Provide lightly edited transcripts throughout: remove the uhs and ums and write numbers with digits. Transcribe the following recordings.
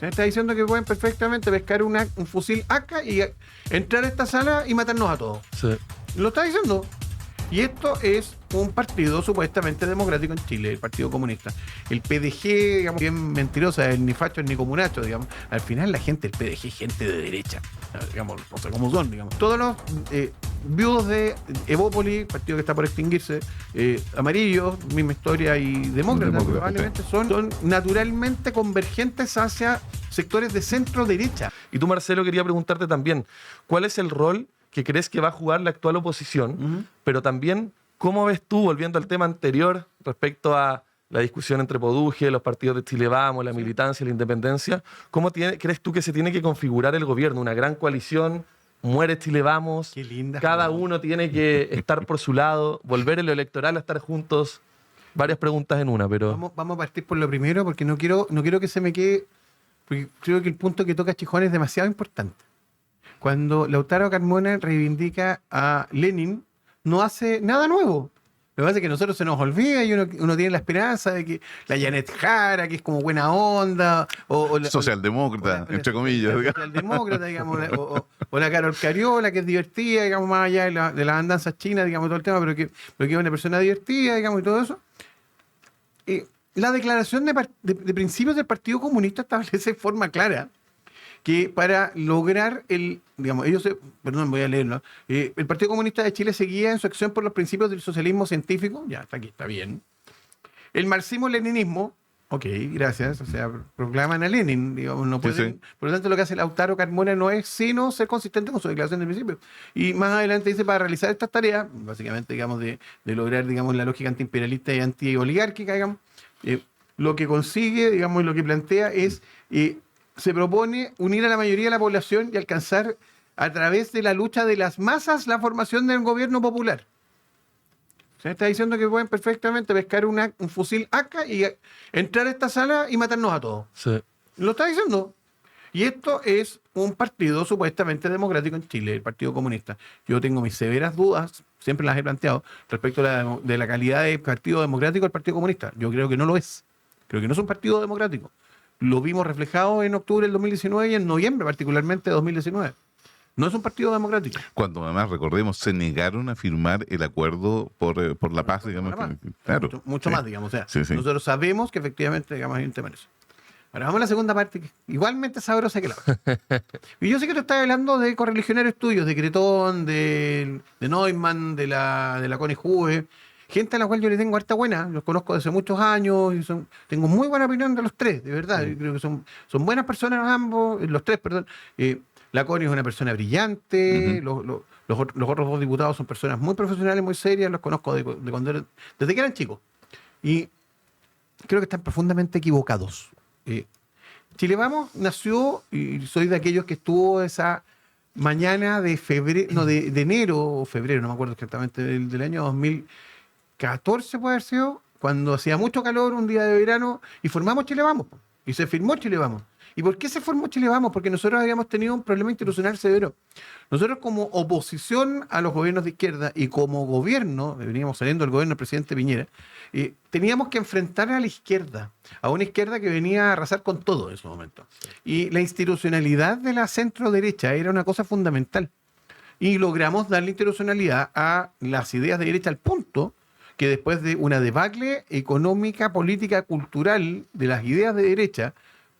Se está diciendo que pueden perfectamente pescar un fusil AK y entrar a esta sala y matarnos a todos. Sí. Lo está diciendo. Y esto es un partido supuestamente democrático en Chile, el Partido Comunista. El PDG, digamos, bien mentirosa, el ni facho ni comunacho, digamos. Al final la gente, el PDG es gente de derecha, digamos, no sé cómo son, digamos. Todos los viudos de Evópolis, partido que está por extinguirse, amarillos, misma historia, y demócratas, probablemente son naturalmente convergentes hacia sectores de centro-derecha. Y tú, Marcelo, quería preguntarte también, ¿cuál es el rol que crees que va a jugar la actual oposición? Pero también, ¿cómo ves tú, volviendo al tema anterior, respecto a la discusión entre Poduje, los partidos de Chile Vamos, la militancia, la independencia, ¿cómo crees tú que se tiene que configurar el gobierno? ¿Una gran coalición? ¿Muere Chile Vamos? Qué linda. ¿Cada uno tiene que estar por su lado? ¿Volver en lo electoral a estar juntos? Varias preguntas en una, pero... Vamos a partir por lo primero, porque no quiero que se me quede, porque creo que el punto que toca Chijón es demasiado importante. Cuando Lautaro Carmona reivindica a Lenin, no hace nada nuevo. Lo que pasa es que a nosotros se nos olvida y uno tiene la esperanza de que la Janet Jara, que es como buena onda, o socialdemócrata, entre comillas. La socialdemócrata, digamos, o la Carol Cariola, que es divertida, digamos, más allá de las andanzas chinas, digamos, todo el tema, pero que es una persona divertida, digamos, y todo eso. La declaración de principios del Partido Comunista establece de forma clara que para lograr voy a leerlo. El Partido Comunista de Chile seguía en su acción por los principios del socialismo científico, ya hasta aquí está bien. El marxismo-leninismo, ok, gracias, o sea, proclaman a Lenin, digamos, no pueden, sí. Por lo tanto, lo que hace Lautaro Carmona no es sino ser consistente con su declaración de principios. Y más adelante dice, para realizar estas tareas, básicamente, digamos, de lograr, digamos, la lógica antiimperialista y antioligárquica, digamos, lo que consigue, digamos, y lo que plantea es... se propone unir a la mayoría de la población y alcanzar a través de la lucha de las masas la formación del gobierno popular. Se está diciendo que pueden perfectamente pescar un fusil AK y entrar a esta sala y matarnos a todos. Sí. Lo está diciendo. Y esto es un partido supuestamente democrático en Chile, el Partido Comunista. Yo tengo mis severas dudas, siempre las he planteado, respecto a de la calidad de partido democrático del Partido Comunista. Yo creo que no lo es. Creo que no es un partido democrático. Lo vimos reflejado en octubre del 2019 y en noviembre particularmente de 2019. No es un partido democrático. Cuando además, recordemos, se negaron a firmar el acuerdo por la paz, digamos. Claro. Mucho sí. más, digamos. O sea, sí. Nosotros sabemos que efectivamente, digamos, hay un tema en eso. Ahora vamos a la segunda parte, que igualmente sabrosa que la otra. Y yo sé que tú estás hablando de correligionarios tuyos, de Cretón, de Neumann, de la Connie Juve, gente a la cual yo le tengo harta buena, los conozco desde muchos años y tengo muy buena opinión de los tres, de verdad. Yo creo que son buenas personas ambos, los tres, perdón. La Connie es una persona brillante, los otros dos diputados son personas muy profesionales, muy serias, los conozco desde que eran chicos. Y creo que están profundamente equivocados. Chile Vamos nació, y soy de aquellos que estuvo esa mañana de febrero, no, de enero o febrero, no me acuerdo exactamente, del año 2014 puede haber sido, cuando hacía mucho calor, un día de verano, y formamos Chile Vamos, y se firmó Chile Vamos. ¿Y por qué se formó Chile Vamos? Porque nosotros habíamos tenido un problema institucional severo. Nosotros, como oposición a los gobiernos de izquierda y como gobierno, veníamos saliendo del gobierno del presidente Piñera, teníamos que enfrentar a la izquierda, a una izquierda que venía a arrasar con todo en ese momento. Y la institucionalidad de la centro-derecha era una cosa fundamental. Y logramos darle institucionalidad a las ideas de derecha al punto que después de una debacle económica, política, cultural de las ideas de derecha,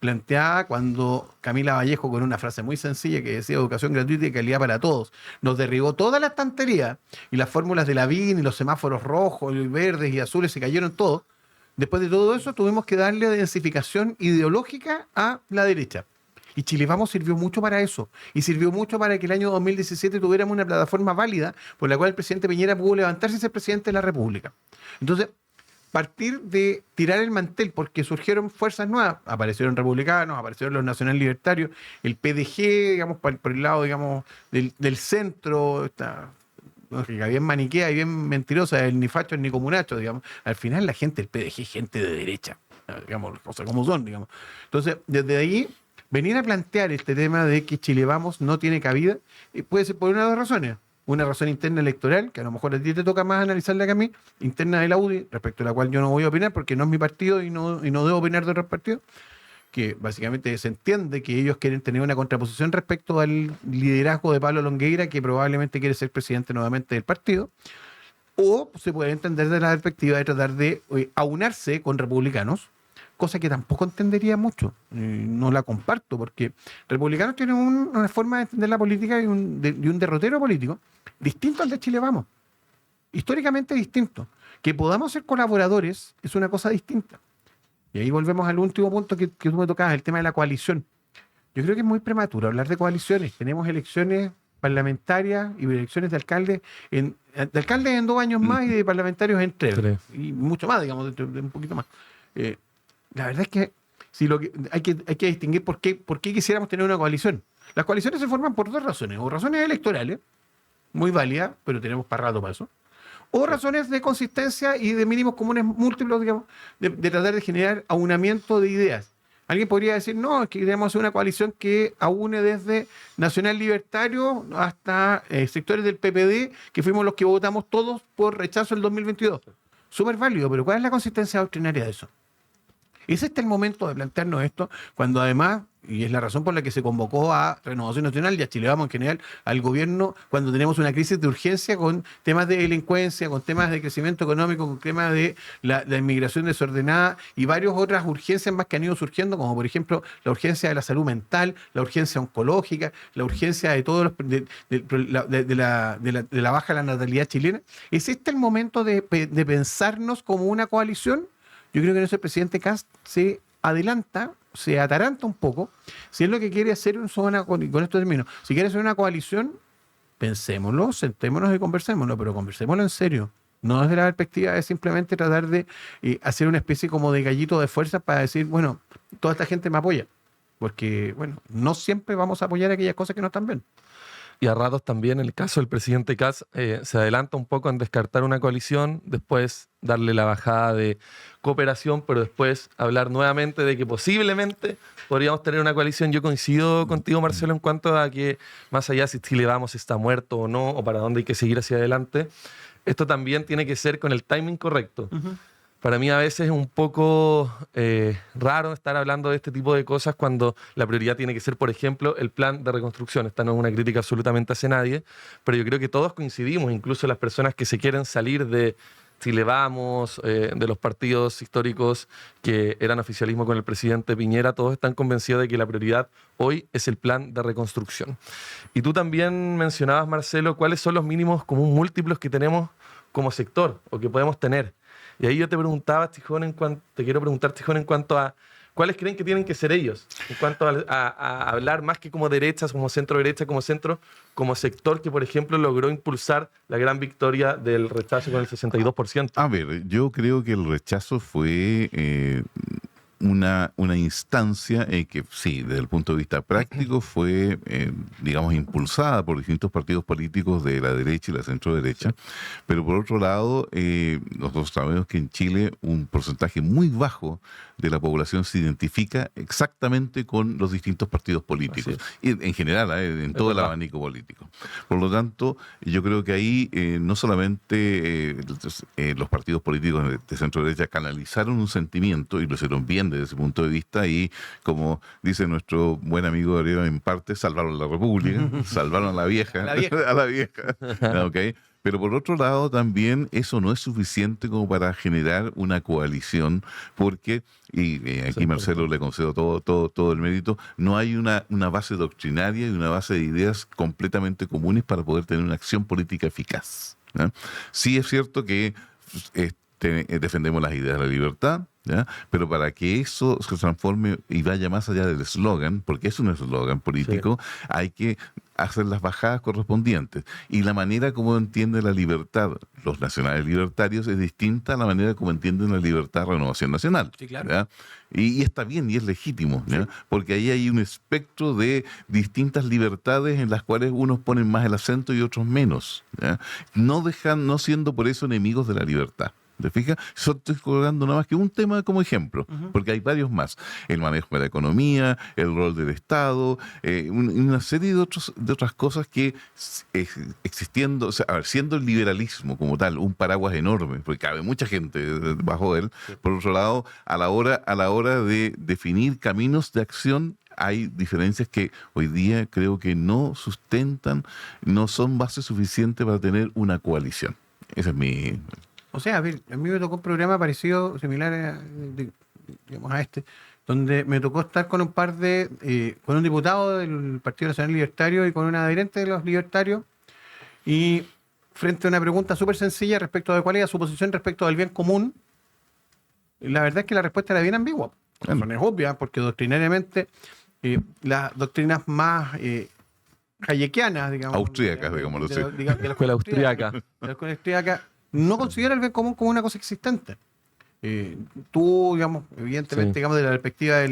planteada cuando Camila Vallejo, con una frase muy sencilla que decía educación gratuita y calidad para todos, nos derribó toda la estantería y las fórmulas de Lavín y los semáforos rojos, y verdes y azules se cayeron todos. Después de todo eso tuvimos que darle densificación ideológica a la derecha. Y Chile Vamos sirvió mucho para eso. Y sirvió mucho para que el año 2017 tuviéramos una plataforma válida por la cual el presidente Piñera pudo levantarse y ser presidente de la República. Entonces, partir de tirar el mantel, porque surgieron fuerzas nuevas, aparecieron republicanos, aparecieron los nacional libertarios, el PDG, digamos, por el lado, digamos, del centro, esta lógica bien maniquea y bien mentirosa, el ni facho ni comunacho, digamos. Al final la gente del PDG es gente de derecha, digamos, cosas como son, digamos. Entonces, desde ahí, venir a plantear este tema de que Chile Vamos no tiene cabida, puede ser por una de dos razones. Una razón interna electoral, que a lo mejor a ti te toca más analizarla que a mí, interna de la UDI, respecto a la cual yo no voy a opinar porque no es mi partido y no debo opinar de otros partidos. que básicamente se entiende que ellos quieren tener una contraposición respecto al liderazgo de Pablo Longueira, que probablemente quiere ser presidente nuevamente del partido, o se puede entender desde la perspectiva de tratar de aunarse con republicanos, cosa que tampoco entendería mucho. No la comparto, porque republicanos tienen una forma de entender la política y un derrotero político distinto al de Chile Vamos. Históricamente distinto. Que podamos ser colaboradores es una cosa distinta. Y ahí volvemos al último punto que tú me tocabas, el tema de la coalición. Yo creo que es muy prematuro hablar de coaliciones. Tenemos elecciones parlamentarias y elecciones de alcaldes en 2 años más y de parlamentarios en 3. Y mucho más, digamos, un poquito más. La verdad es que, hay que distinguir por qué quisiéramos tener una coalición. Las coaliciones se forman por 2 razones. O razones electorales, muy válidas, pero tenemos para rato para eso. O razones de consistencia y de mínimos comunes múltiplos, digamos, de tratar de generar aunamiento de ideas. Alguien podría decir, no, es que queremos hacer una coalición que aúne desde Nacional Libertario hasta sectores del PPD, que fuimos los que votamos todos por rechazo el 2022. Súper válido, pero ¿cuál es la consistencia doctrinaria de eso? Es el momento de plantearnos esto, cuando además, y es la razón por la que se convocó a Renovación Nacional y a Chile Vamos en general, al gobierno, cuando tenemos una crisis de urgencia con temas de delincuencia, con temas de crecimiento económico, con temas de la inmigración desordenada y varias otras urgencias más que han ido surgiendo, como por ejemplo la urgencia de la salud mental, la urgencia oncológica, la urgencia de todos de la baja de la natalidad chilena. ¿Es el momento de pensarnos como una coalición? Yo creo que en eso el presidente Kast se adelanta, se ataranta un poco. Si es lo que quiere hacer con esto termino, si quiere hacer una coalición, pensémoslo, sentémonos y conversémoslo, pero conversémoslo en serio. No desde la perspectiva de simplemente tratar de hacer una especie como de gallito de fuerza para decir, bueno, toda esta gente me apoya. Porque, bueno, no siempre vamos a apoyar aquellas cosas que no están bien. Y a ratos también, en el caso del presidente Kast, se adelanta un poco en descartar una coalición, después darle la bajada de cooperación, pero después hablar nuevamente de que posiblemente podríamos tener una coalición. Yo coincido contigo, Marcelo, en cuanto a que más allá si Chile Vamos está muerto o no, o para dónde hay que seguir hacia adelante, esto también tiene que ser con el timing correcto. Uh-huh. Para mí a veces es un poco raro estar hablando de este tipo de cosas cuando la prioridad tiene que ser, por ejemplo, el plan de reconstrucción. Esta no es una crítica absolutamente hacia nadie, pero yo creo que todos coincidimos, incluso las personas que se quieren salir de Chile Vamos, de los partidos históricos que eran oficialismo con el presidente Piñera, todos están convencidos de que la prioridad hoy es el plan de reconstrucción. Y tú también mencionabas, Marcelo, cuáles son los mínimos comunes múltiplos que tenemos como sector o que podemos tener. Y ahí yo te preguntaba, Tijón, te quiero preguntar, Tijón, en cuanto a cuáles creen que tienen que ser ellos, en cuanto a hablar más que como derechas, como centro-derecha, como centro, como sector que, por ejemplo, logró impulsar la gran victoria del rechazo con el 62%. A ver, yo creo que el rechazo fue una instancia que sí, desde el punto de vista práctico fue, digamos, impulsada por distintos partidos políticos de la derecha y la centro-derecha, pero por otro lado, nosotros sabemos que en Chile un porcentaje muy bajo de la población se identifica exactamente con los distintos partidos políticos, y en general, en todo el abanico político. Por lo tanto, yo creo que ahí no solamente los partidos políticos de centro-derecha canalizaron un sentimiento y lo hicieron bien desde ese punto de vista, y como dice nuestro buen amigo Gabriel, en parte salvaron la República, salvaron a la vieja, a la vieja. ¿Okay? Pero por otro lado también eso no es suficiente como para generar una coalición, porque, y aquí Marcelo le concedo todo el mérito, no hay una base doctrinaria y una base de ideas completamente comunes para poder tener una acción política eficaz, ¿ya? Sí es cierto que defendemos las ideas de la libertad, ¿ya? Pero para que eso se transforme y vaya más allá del eslogan, porque es un eslogan político, hay que hacer las bajadas correspondientes. Y la manera como entiende la libertad los nacionales libertarios es distinta a la manera como entienden la libertad Renovación Nacional. Sí, claro. ¿Ya? Y está bien y es legítimo, ¿ya? Sí. Porque ahí hay un espectro de distintas libertades en las cuales unos ponen más el acento y otros menos, ¿ya? No siendo por eso enemigos de la libertad. ¿Te fijas? Solo estoy colgando nada más que un tema como ejemplo, porque hay varios más. El manejo de la economía, el rol del Estado, una serie de otras cosas que existiendo, o sea, a ver, siendo el liberalismo como tal un paraguas enorme, porque cabe mucha gente bajo él, por otro lado, a la hora de definir caminos de acción, hay diferencias que hoy día creo que no sustentan, no son base suficiente para tener una coalición. Ese es mi... O sea, a ver, a mí me tocó un programa parecido, similar digamos, a este, donde me tocó estar con un par con un diputado del Partido Nacional Libertario y con una adherente de los libertarios, y frente a una pregunta súper sencilla respecto de cuál era su posición respecto al bien común, la verdad es que la respuesta era bien ambigua. Claro. No es obvia, porque doctrinariamente las doctrinas más hayekianas, digamos, Austríacas, digámoslo así. de La escuela austríaca. la escuela austríaca no considera el bien común como una cosa existente. Tú, digamos, evidentemente, Sí. digamos, de la perspectiva de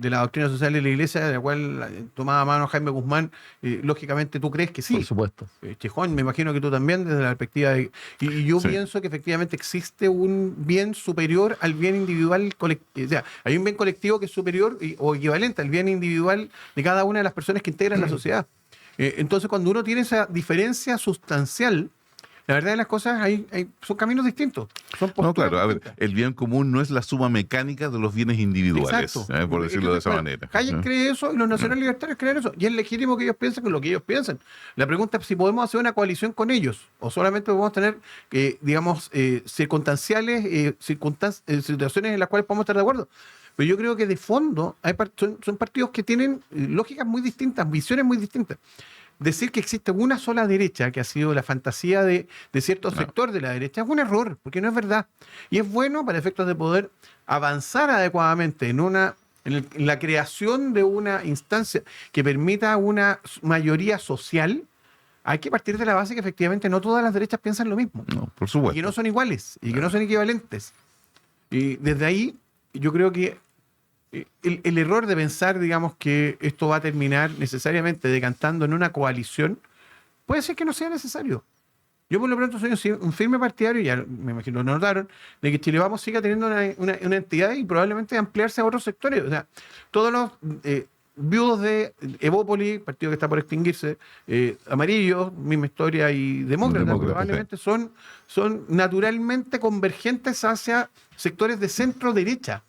la doctrina social de la Iglesia, de la cual tomaba mano Jaime Guzmán, lógicamente tú crees que sí. Por supuesto. Chejón, me imagino que tú también, desde la perspectiva de... Y yo Sí. pienso que efectivamente existe un bien superior al bien individual colectivo. O sea, hay un bien colectivo que es superior o equivalente al bien individual de cada una de las personas que integran la sociedad. Entonces, cuando uno tiene esa diferencia sustancial, la verdad de las cosas, son caminos distintos. Son No, posturas claro, a ver, distintas. el bien común no es la suma mecánica de los bienes individuales, Exacto. por decirlo de esa Bueno, manera. Hayek ¿no? cree eso y los nacionales libertarios creen eso. Y es legítimo que ellos piensen con lo que ellos piensan. La pregunta es si podemos hacer una coalición con ellos o solamente podemos tener, digamos, circunstanciales, situaciones en las cuales podemos estar de acuerdo. Pero yo creo que de fondo son partidos que tienen lógicas muy distintas, visiones muy distintas. Decir que existe una sola derecha, que ha sido la fantasía de cierto sector de la derecha, es un error, porque no es verdad. Y es bueno para efectos de poder avanzar adecuadamente en la creación de una instancia que permita una mayoría social. Hay que partir de la base que efectivamente no todas las derechas piensan lo mismo. No, por Y supuesto. que no son iguales, y que no son equivalentes. Y desde ahí, yo creo que el error de pensar, digamos, que esto va a terminar necesariamente decantando en una coalición, puede ser que no sea necesario. Yo por lo pronto soy un firme partidario, ya me imagino lo notaron, de que Chile Vamos siga teniendo una entidad y probablemente ampliarse a otros sectores. O sea, todos los viudos de Evópoli, partido que está por extinguirse, Amarillos, misma historia, y Demócratas, Demócratas, probablemente son naturalmente convergentes hacia sectores de centro-derecha.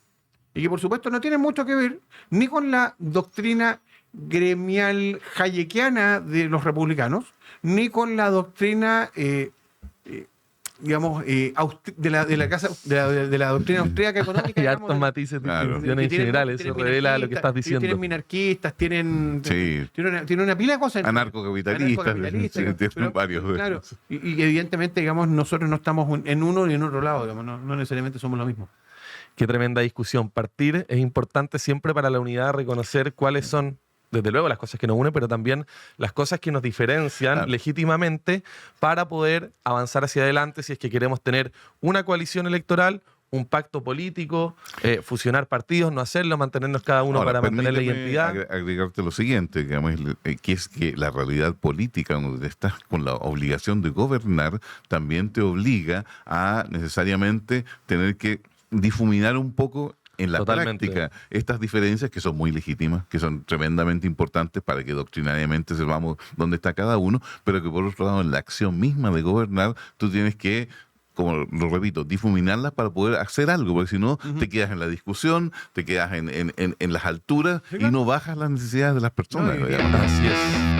Y que por supuesto no tienen mucho que ver ni con la doctrina gremial hayekiana de los republicanos, ni con la doctrina, digamos, de la casa de la doctrina austríaca económica. Hay digamos, hartos matices de Claro. distinciones en general. Eso revela lo que estás diciendo. Tienen minarquistas, tienen Sí. tienen una pila de cosas. Anarcocapitalistas, Anarcocapitalistas, sí, tienen pero, varios de claro, esos. y evidentemente, digamos, nosotros no estamos en uno ni en otro lado, digamos, no necesariamente somos lo mismo. Qué tremenda discusión. Partir es importante siempre para la unidad, reconocer cuáles son, desde luego, las cosas que nos unen, pero también las cosas que nos diferencian Claro. legítimamente para poder avanzar hacia adelante si es que queremos tener una coalición electoral, un pacto político, fusionar partidos, no hacerlo, mantenernos cada uno Ahora, para mantener la permíteme identidad. Agregarte lo siguiente, digamos, que es que la realidad política, donde estás con la obligación de gobernar, también te obliga a necesariamente tener que difuminar un poco en la Totalmente. práctica estas diferencias que son muy legítimas, que son tremendamente importantes para que doctrinariamente sepamos dónde está cada uno, pero que por otro lado en la acción misma de gobernar tú tienes que, como lo repito, difuminarlas para poder hacer algo, porque si no te quedas en la discusión, te quedas en las alturas y no bajas las necesidades de las personas. No, y- digamos. Así es.